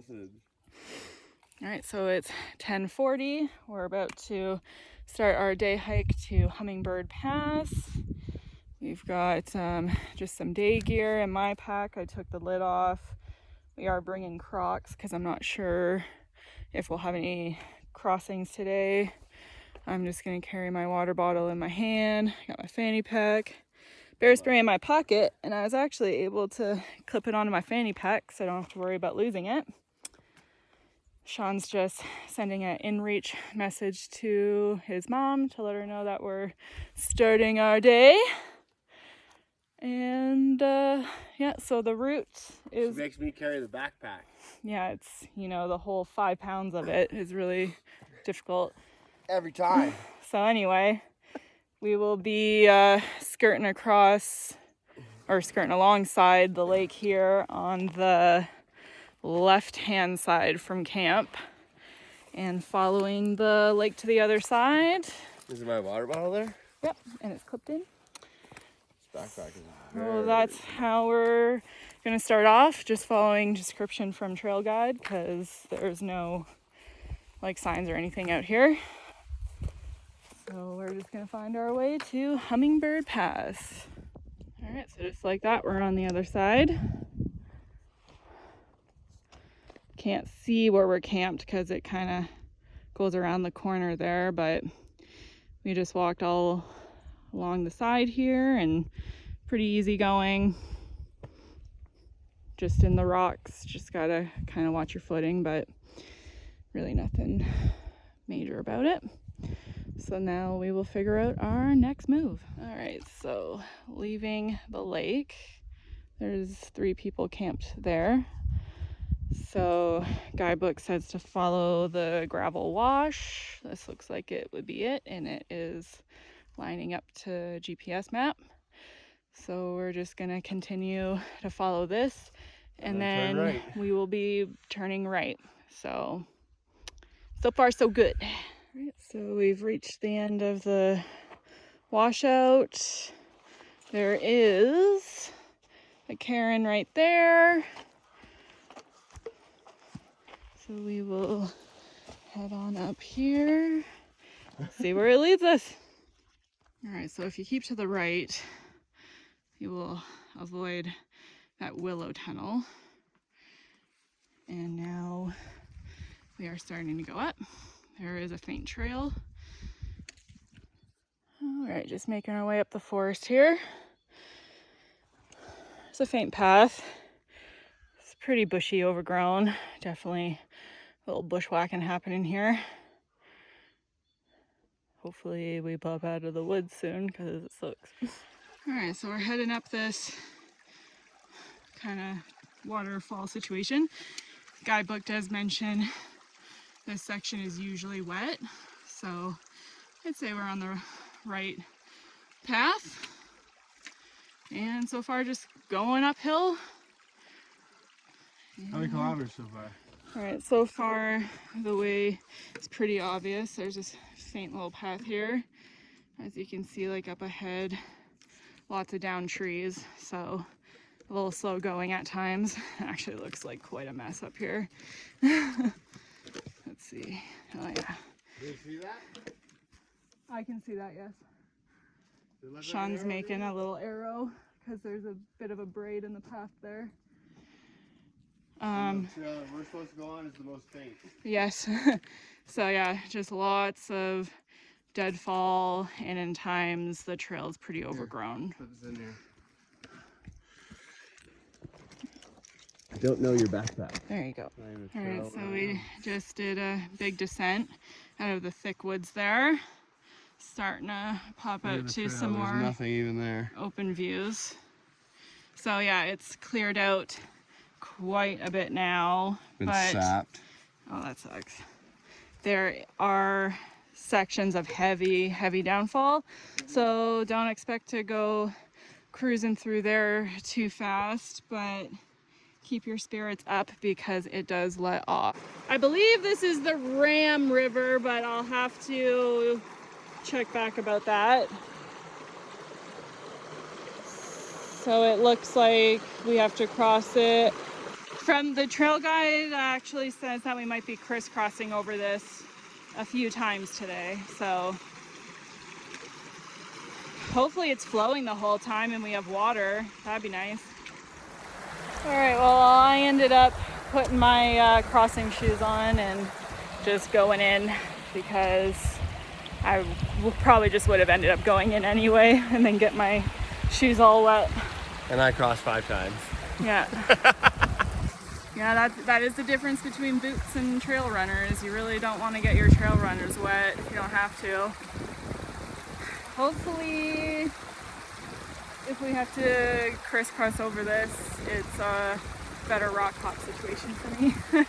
message. All right, so it's 10:40. We're about to start our day hike to Hummingbird Pass. We've got just some day gear in my pack. I took the lid off. We are bringing Crocs because I'm not sure if we'll have any crossings today. I'm just going to carry my water bottle in my hand. Got my fanny pack. Bear spray in my pocket, and I was actually able to clip it onto my fanny pack so I don't have to worry about losing it. Sean's just sending an in-reach message to his mom to let her know that we're starting our day. And yeah, so the route is... She makes me carry the backpack. Yeah, it's, you know, the whole 5 pounds of it is really difficult. Every time. So anyway, we will be skirting alongside the lake here on the left-hand side from camp and following the lake to the other side. Is my water bottle there? Yep, and it's clipped in. This backpack is very... Well, that's how we're going to start off, just following description from Trail Guide because there's no like signs or anything out here. So we're just going to find our way to Hummingbird Pass. All right, so just like that, we're on the other side. Can't see where we're camped because it kind of goes around the corner there, but we just walked all along the side here and pretty easy going. Just in the rocks, just gotta kind of watch your footing, but really nothing major about it. So now we will figure out our next move. All right, so leaving the lake, there's 3 people camped there. So guidebook says to follow the gravel wash. This looks like it would be it, and it is lining up to GPS map. So we're just gonna continue to follow this, and then we will be turning right. So far so good. All right, so we've reached the end of the washout. There is a cairn right there. So we will head on up here, see where it leads us. All right, so if you keep to the right, you will avoid that willow tunnel. And now we are starting to go up. There is a faint trail. All right, just making our way up the forest here. It's a faint path. It's pretty bushy, overgrown. Definitely a little bushwhacking happening here. Hopefully we pop out of the woods soon because it sucks. All right, so we're heading up this kind of waterfall situation. Guidebook does mention this section is usually wet, so I'd say we're on the right path. And so far just going uphill. How many kilometers so far? All right, so far the way is pretty obvious. There's this faint little path here. As you can see, like up ahead, lots of down trees, so a little slow going at times. It actually looks like quite a mess up here. Let's see. Oh yeah. Do you see that? I can see that, yes. Sean's making a little arrow because there's a bit of a braid in the path there. The trail that we're supposed to go on is the most faint. Yes. So yeah, just lots of deadfall, and in times the trail is pretty overgrown. Put this in here. I don't know your backpack. There you go. All right, so we just did a big descent out of the thick woods there. Starting to pop out to some more nothing even there. Open views. So yeah, it's cleared out quite a bit now. Been sapped. Oh, that sucks. There are sections of heavy downfall, so don't expect to go cruising through there too fast, but keep your spirits up because it does let off. I believe this is the Ram River, but I'll have to check back about that. So it looks like we have to cross it From the trail guide actually says that we might be crisscrossing over this a few times today, so hopefully it's flowing the whole time and we have water. That'd be nice. All right, well, I ended up putting my crossing shoes on and just going in because I probably just would have ended up going in anyway and then get my shoes all wet. And I crossed 5 times. Yeah. Yeah, that is the difference between boots and trail runners. You really don't want to get your trail runners wet if you don't have to. Hopefully, if we have to crisscross over this, it's a better rock hop situation for me. Because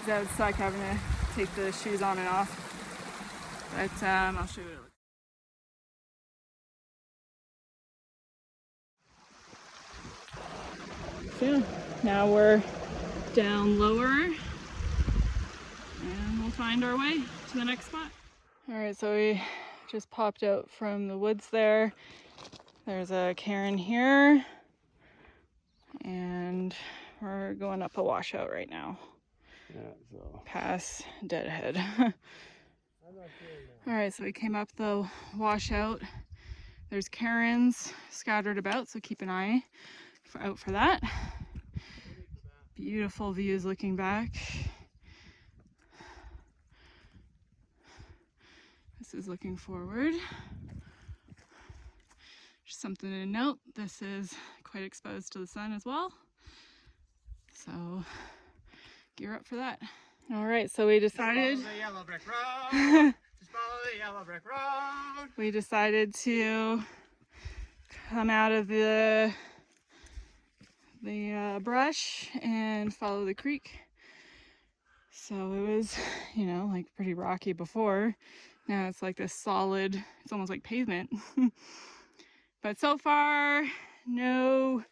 that would suck having to take the shoes on and off. But I'll show you. So yeah, now we're down lower and we'll find our way to the next spot. All right, so we just popped out from the woods there. There's a cairn here and we're going up a washout right now. Yeah, so. Past Deadhead. All right, so we came up the washout. There's cairns scattered about, so keep an eye out for that. Beautiful views looking back. This is looking forward. Just something to note, this is quite exposed to the sun as well. So gear up for that. All right, so we decided Just follow the yellow brick road. Just follow the yellow brick road. We decided to come out of the brush and follow the creek. So it was, you know, like pretty rocky before. Now it's like this solid, it's almost like pavement. But so far, no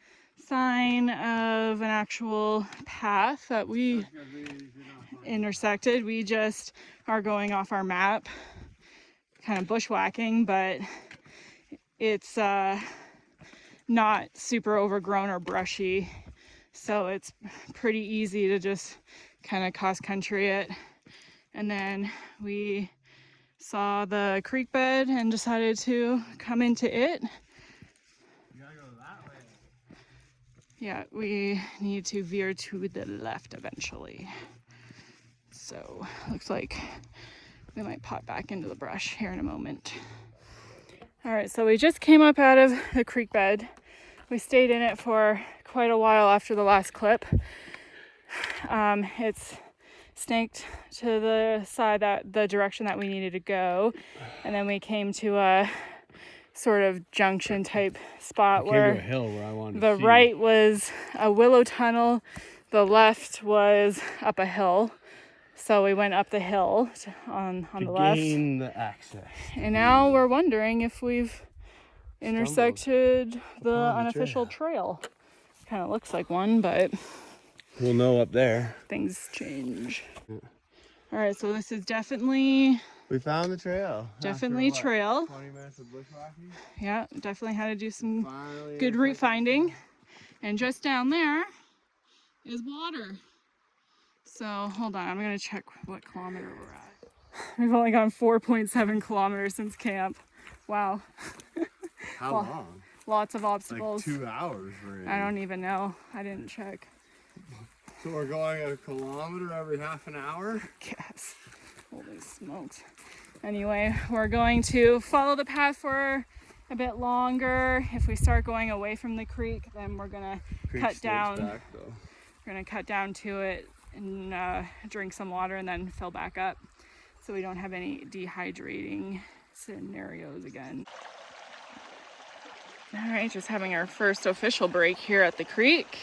sign of an actual path that we intersected. We just are going off our map, kind of bushwhacking, but it's not super overgrown or brushy, so it's pretty easy to just kind of cross country it. And then we saw the creek bed and decided to come into it. You gotta go that way. Yeah, we need to veer to the left eventually. So looks like we might pop back into the brush here in a moment. All right, so we just came up out of the creek bed. We stayed in it for quite a while after the last clip. It's snaked to the side, that the direction that we needed to go, and then we came to a sort of junction type spot where to a hill where I wanted the to see. right was a willow tunnel, the left was up a hill. So we went up the hill on the left. Gain the access. And now we're wondering if we've intersected the unofficial trail. Kind of looks like one, but we'll know up there. Things change. Yeah. All right, so this is definitely... We found the trail. Definitely trail. 20 minutes of bushwhacking. Yeah, definitely had to do some good route finding. And just down there is water. So hold on, I'm gonna check what kilometer we're at. We've only gone 4.7 kilometers since camp. Wow. How long? Lots of obstacles. Like 2 hours. I don't even know. I didn't check. So we're going at a kilometer every half an hour? Yes. Holy smokes. Anyway, we're going to follow the path for a bit longer. If we start going away from the creek, then we're gonna cut down. We're gonna cut down to it and drink some water and then fill back up so we don't have any dehydrating scenarios again. All right, just having our first official break here at the creek.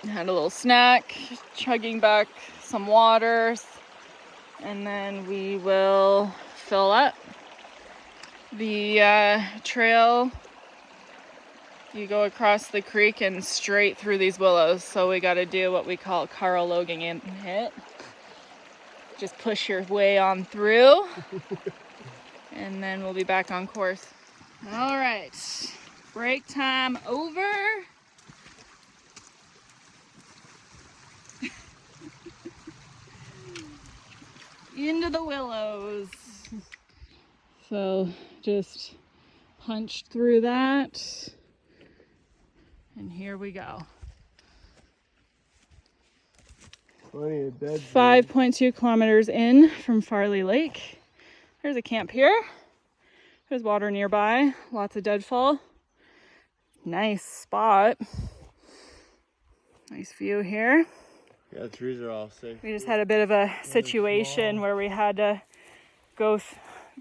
Had a little snack, chugging back some water, and then we will fill up. The trail, you go across the creek and straight through these willows, so we got to do what we call Carl Logan in it. Just push your way on through, and then we'll be back on course. All right, break time over. into the willows. So just punched through that. And here we go. Plenty of dead 5.2 kilometers in from Farley Lake. There's a camp here. There's water nearby. Lots of deadfall. Nice spot. Nice view here. Yeah, the trees are all safe. We just had a bit of a situation where we had to go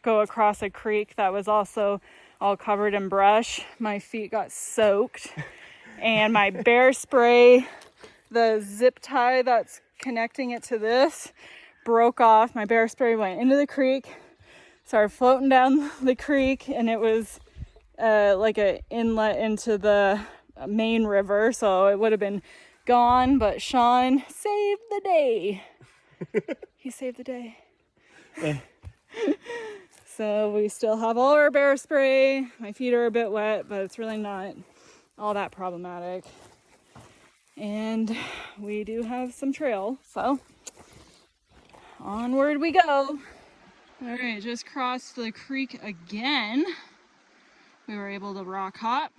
across a creek that was also all covered in brush. My feet got soaked and my bear spray, the zip tie that's connecting it to this, broke off. My bear spray went into the creek, started floating down the creek, and it was like an inlet into the main river, so it would have been gone, but Sean saved the day. He saved the day. So we still have all our bear spray. My feet are a bit wet, but it's really not all that problematic. And we do have some trail, so onward we go. All right, just crossed the creek again. We were able to rock hop.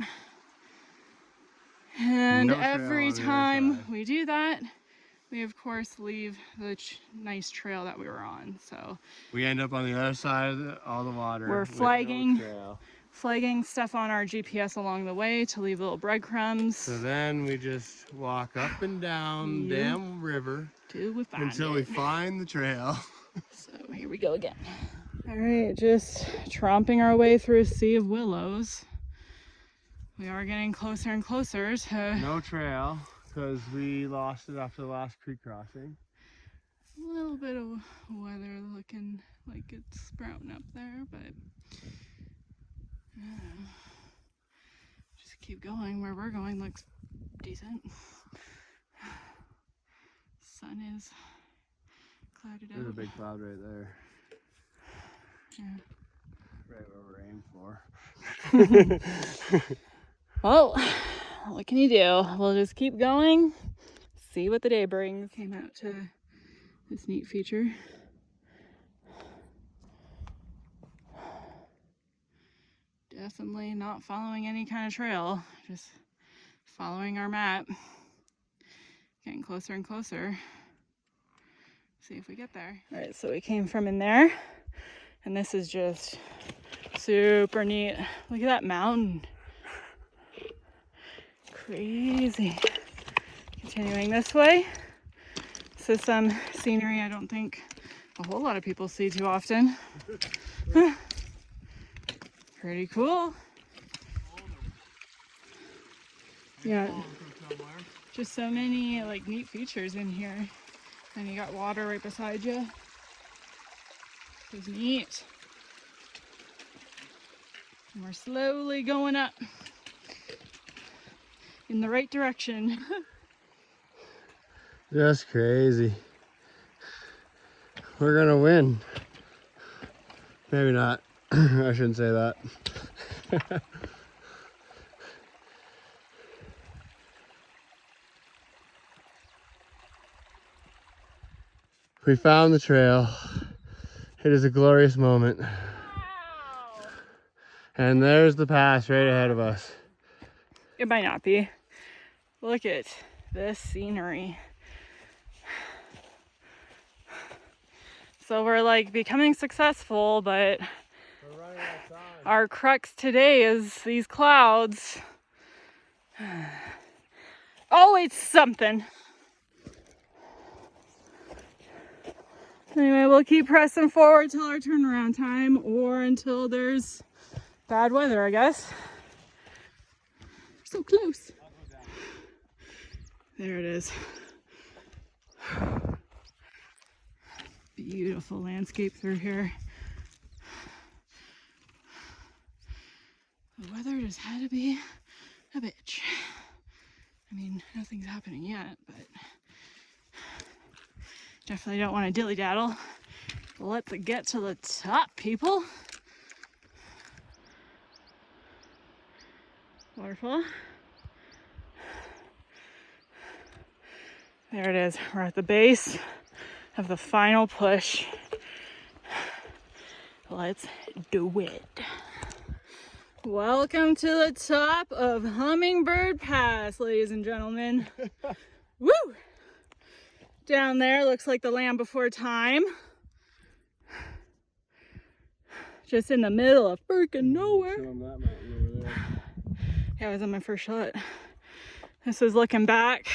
And No trail every on the other time side. we do that, we of course leave the nice trail that we were on. So We end up on the other side of all the water. we're with no flagging trail. stuff on our GPS along the way to leave little breadcrumbs. So then we just walk up and down Yeah. damn river Till we find until it. we find the trail. So here we go again. All right, just tromping our way through a sea of willows. We are getting closer and closer to No trail, because we lost it after the last creek crossing. a little bit of weather looking like it's sprouting up there, but just keep going. Where we're going looks decent. Sun is clouded There's a out. big cloud right there. Yeah. Right where we're aimed for. Well, what can you do? We'll just keep going, see what the day brings. Came out to this neat feature. Definitely not following any kind of trail, just following our map. Getting closer and closer. See if we get there. All right, so we came from in there, and this is just super neat. Look at that mountain. Crazy. Continuing this way. This is some scenery I don't think a whole lot of people see too often. Pretty cool. Yeah. Just so many like neat features in here. And you got water right beside you. It's neat. And we're slowly going up in the right direction. Just crazy. We're gonna win. Maybe not. I shouldn't say that. We found the trail. It is a glorious moment. Wow. And there's the pass right ahead of us. It might not be. Look at this scenery. So we're like becoming successful, but We're running out of time. our crux today is these clouds. Always something. Anyway, we'll keep pressing forward till our turnaround time or until there's bad weather, I guess. We're so close. There it is. Beautiful landscape through here. The weather just had to be a bitch. I mean, nothing's happening yet, but definitely don't want to dilly-daddle. Let's get to the top, people. Waterfall. There it is. We're at the base of the final push Let's do it. Welcome to the top of Hummingbird Pass, ladies and gentlemen. Woo! Down there looks like the Land Before Time. Just in the middle of freaking nowhere. Show 'em that mountain over there. Yeah, it was on my first shot. This is looking back.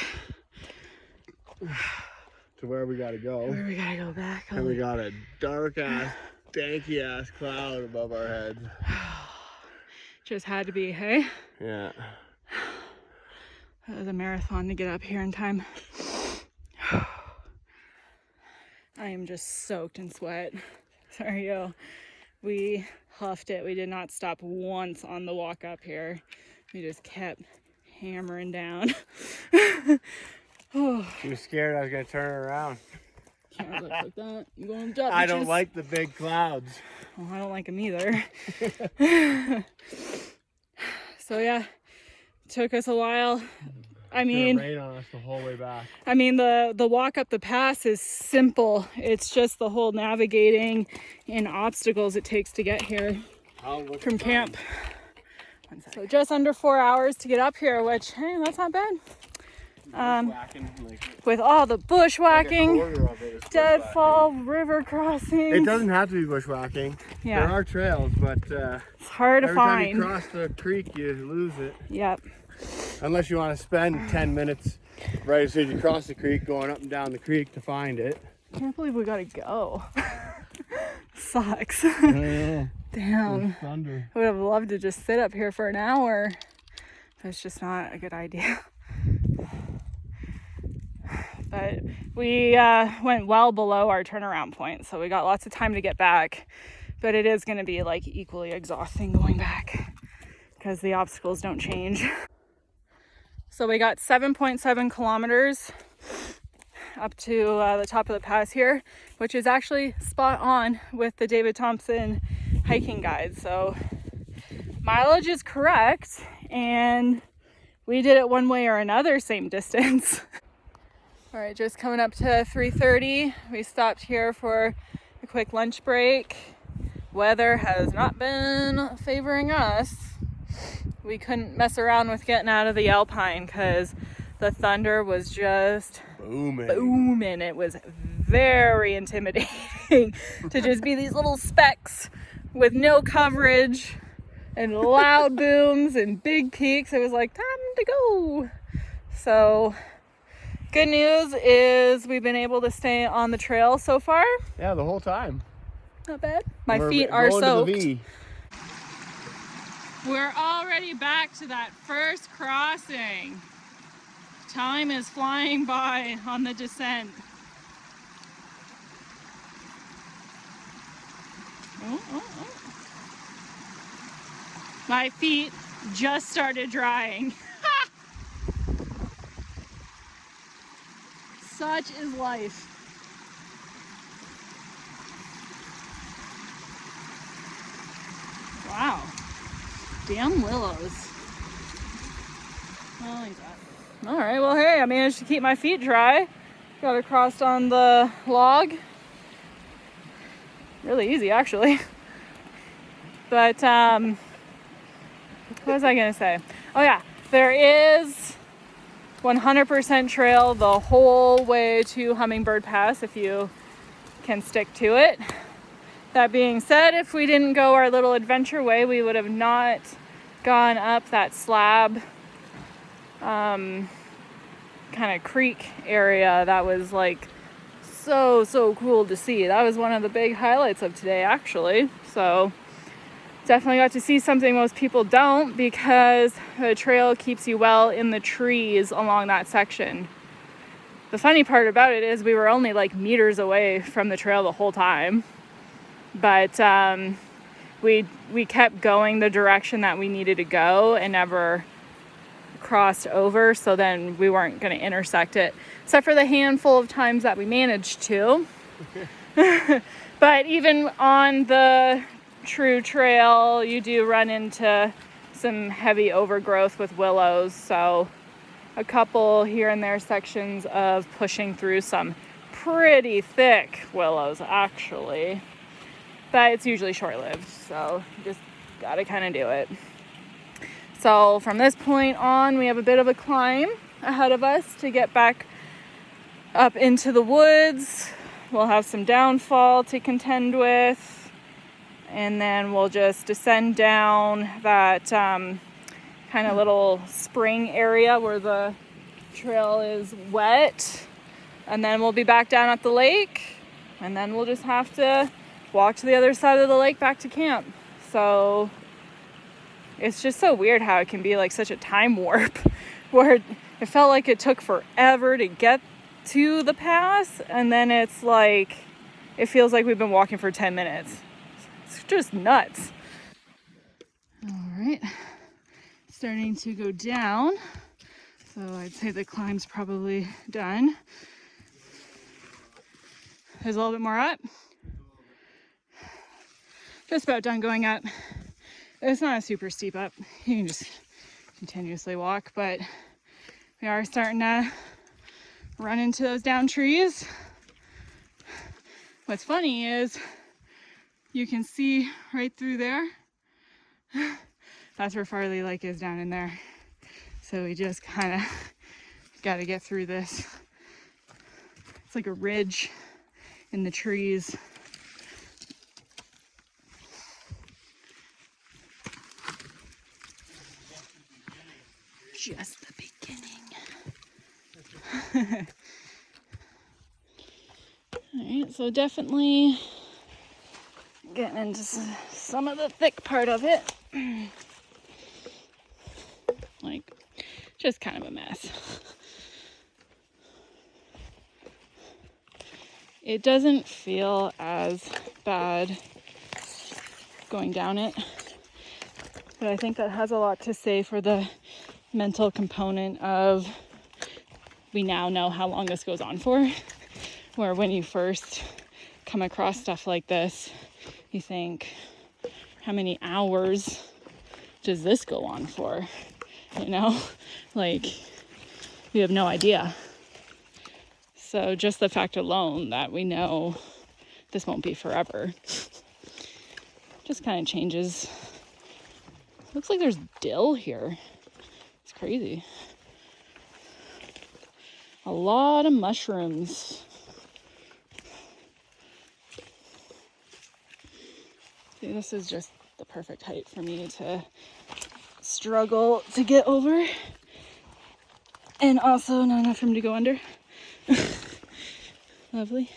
To where we gotta go. Where we gotta go back. And we got a dark ass, danky ass cloud above our heads. Just had to be, hey? Yeah. That was a marathon to get up here in time. I am just soaked in sweat. Sorry, yo. We huffed it. We did not stop once on the walk up here. We just kept hammering down. You were scared I was gonna turn it around. Can't look like that. You going up, I don't like the big clouds. Well, I don't like them either. So yeah, took us a while. I mean, rain on us the whole way back. I mean, the walk up the pass is simple. It's just the whole navigating and obstacles it takes to get here from camp. So just under 4 hours to get up here, which, hey, that's not bad. With all the bushwhacking, deadfall, river crossings. It doesn't have to be bushwhacking. Yeah. There are trails, but It's hard to every time find. you cross the creek, you lose it. Yep. Unless you want to spend 10 minutes right as soon as you cross the creek going up and down the creek to find it. Can't believe we gotta go. Sucks. Yeah. Damn. Thunder. I would have loved to just sit up here for an hour. That's just not a good idea. But we went well below our turnaround point, so we got lots of time to get back. But it is going to be like equally exhausting going back because the obstacles don't change. So we got 7.7 kilometers up to the top of the pass here, which is actually spot on with the David Thompson hiking guide. So mileage is correct, and we did it one way or another, same distance. All right, just coming up to 3:30. We stopped here for a quick lunch break. Weather has not been favoring us. We couldn't mess around with getting out of the Alpine because the thunder was just booming. It was very intimidating to just be these little specks with no coverage and loud booms and big peaks. It was like, time to go. So good news is we've been able to stay on the trail so far. Yeah, the whole time. Not bad. My feet are going soaked. to the V. We're already back to that first crossing. Time is flying by on the descent. Oh. My feet just started drying. Such is life. Wow. Damn willows. Oh my God. All right, well, hey, I managed to keep my feet dry. Got across on the log. Really easy, actually. But, what was I gonna say? Oh yeah, there is 100% trail the whole way to Hummingbird Pass if you can stick to it. That being said, if we didn't go our little adventure way, we would have not gone up that slab kind of creek area. That was like so cool to see. That was one of the big highlights of today, actually. So definitely got to see something most people don't, because the trail keeps you well in the trees along that section. The funny part about it is we were only like meters away from the trail the whole time, but we kept going the direction that we needed to go and never crossed over, so then we weren't going to intersect it, except for the handful of times that we managed to. But even on the true trail, you do run into some heavy overgrowth with willows, so a couple here and there sections of pushing through some pretty thick willows, actually. but it's usually short-lived, so you just gotta kind of do it. So from this point on, we have a bit of a climb ahead of us to get back up into the woods. We'll have some downfall to contend with, and then we'll just descend down that kind of little spring area where the trail is wet, and then we'll be back down at the lake, and then we'll just have to walk to the other side of the lake back to camp. So it's just so weird how it can be like such a time warp where it felt like it took forever to get to the pass, and then it's like it feels like we've been walking for 10 minutes. It's just nuts. All right, starting to go down, so I'd say the climb's probably done. There's a little bit more up. Just about done going up. It's not a super steep up. You can just continuously walk, but we are starting to run into those down trees. What's funny is you can see right through there. That's where Farley Lake is, down in there. So we just kind of got to get through this. It's like a ridge in the trees. Just the beginning. All right, so definitely getting into some of the thick part of it. Like, just kind of a mess. It doesn't feel as bad going down it, but I think that has a lot to say for the mental component of we now know how long this goes on for, where when you first come across stuff like this, you think, how many hours does this go on for? You know, like, you have no idea. So just the fact alone that we know this won't be forever just kind of changes. Looks like there's dill here. It's crazy. A lot of mushrooms. See, this is just the perfect height for me to struggle to get over, and also not enough room to go under. Lovely.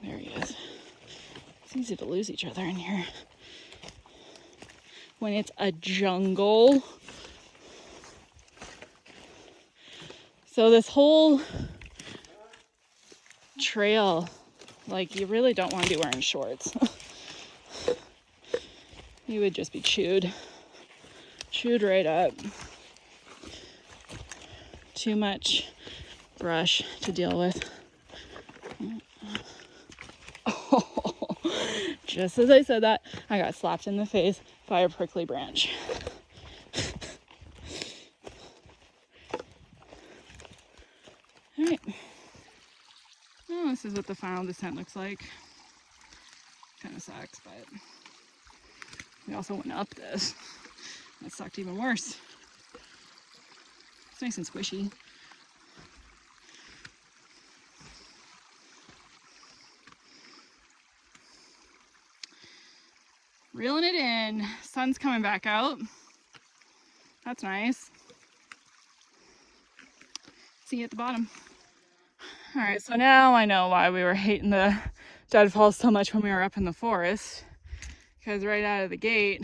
There he is. It's easy to lose each other in here when it's a jungle. So this whole trail, like, you really don't want to be wearing shorts. You would just be chewed right up. Too much brush to deal with. Oh, just as I said that, I got slapped in the face by a prickly branch. All right. Oh, this is what the final descent looks like. Kind of sucks, but we also went up this. That sucked even worse. It's nice and squishy. Reeling it in. Sun's coming back out. That's nice. See you at the bottom. All right, so now I know why we were hating the deadfalls so much when we were up in the forest. Because right out of the gate,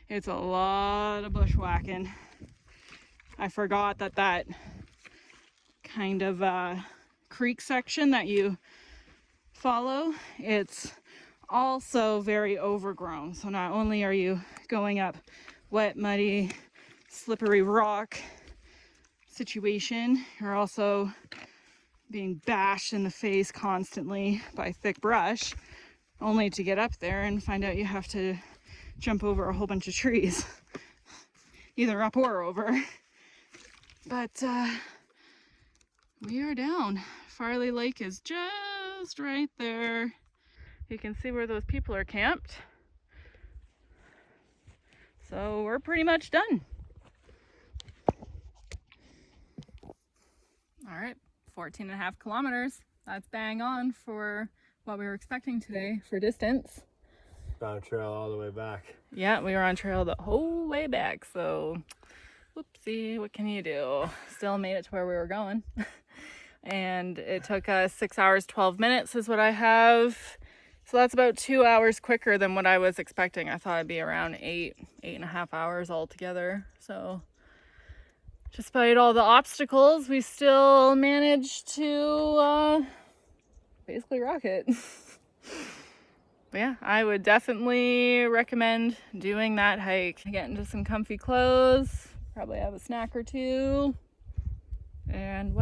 it's a lot of bushwhacking. I forgot that kind of creek section that you follow, it's also very overgrown. So not only are you going up wet, muddy, slippery rock situation, you're also being bashed in the face constantly by thick brush, only to get up there and find out you have to jump over a whole bunch of trees. either up or over. But we are down. Farley Lake is just right there. You can see where those people are camped. So we're pretty much done. All right, 14.5 kilometers. That's bang on for what we were expecting today for distance. Found a trail all the way back. Yeah, we were on trail the whole way back, so whoopsie, what can you do? Still made it to where we were going. And it took us 6 hours, 12 minutes is what I have. So that's about 2 hours quicker than what I was expecting. I thought it'd be around 8.5 hours altogether. So despite all the obstacles, we still managed to basically rock it. But yeah, I would definitely recommend doing that hike. Get into some comfy clothes, probably have a snack or two, and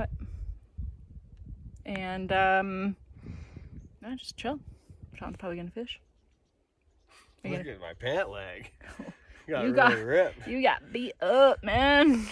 just chill. Sean's probably gonna fish. Look at my pant leg. You got beat up, man.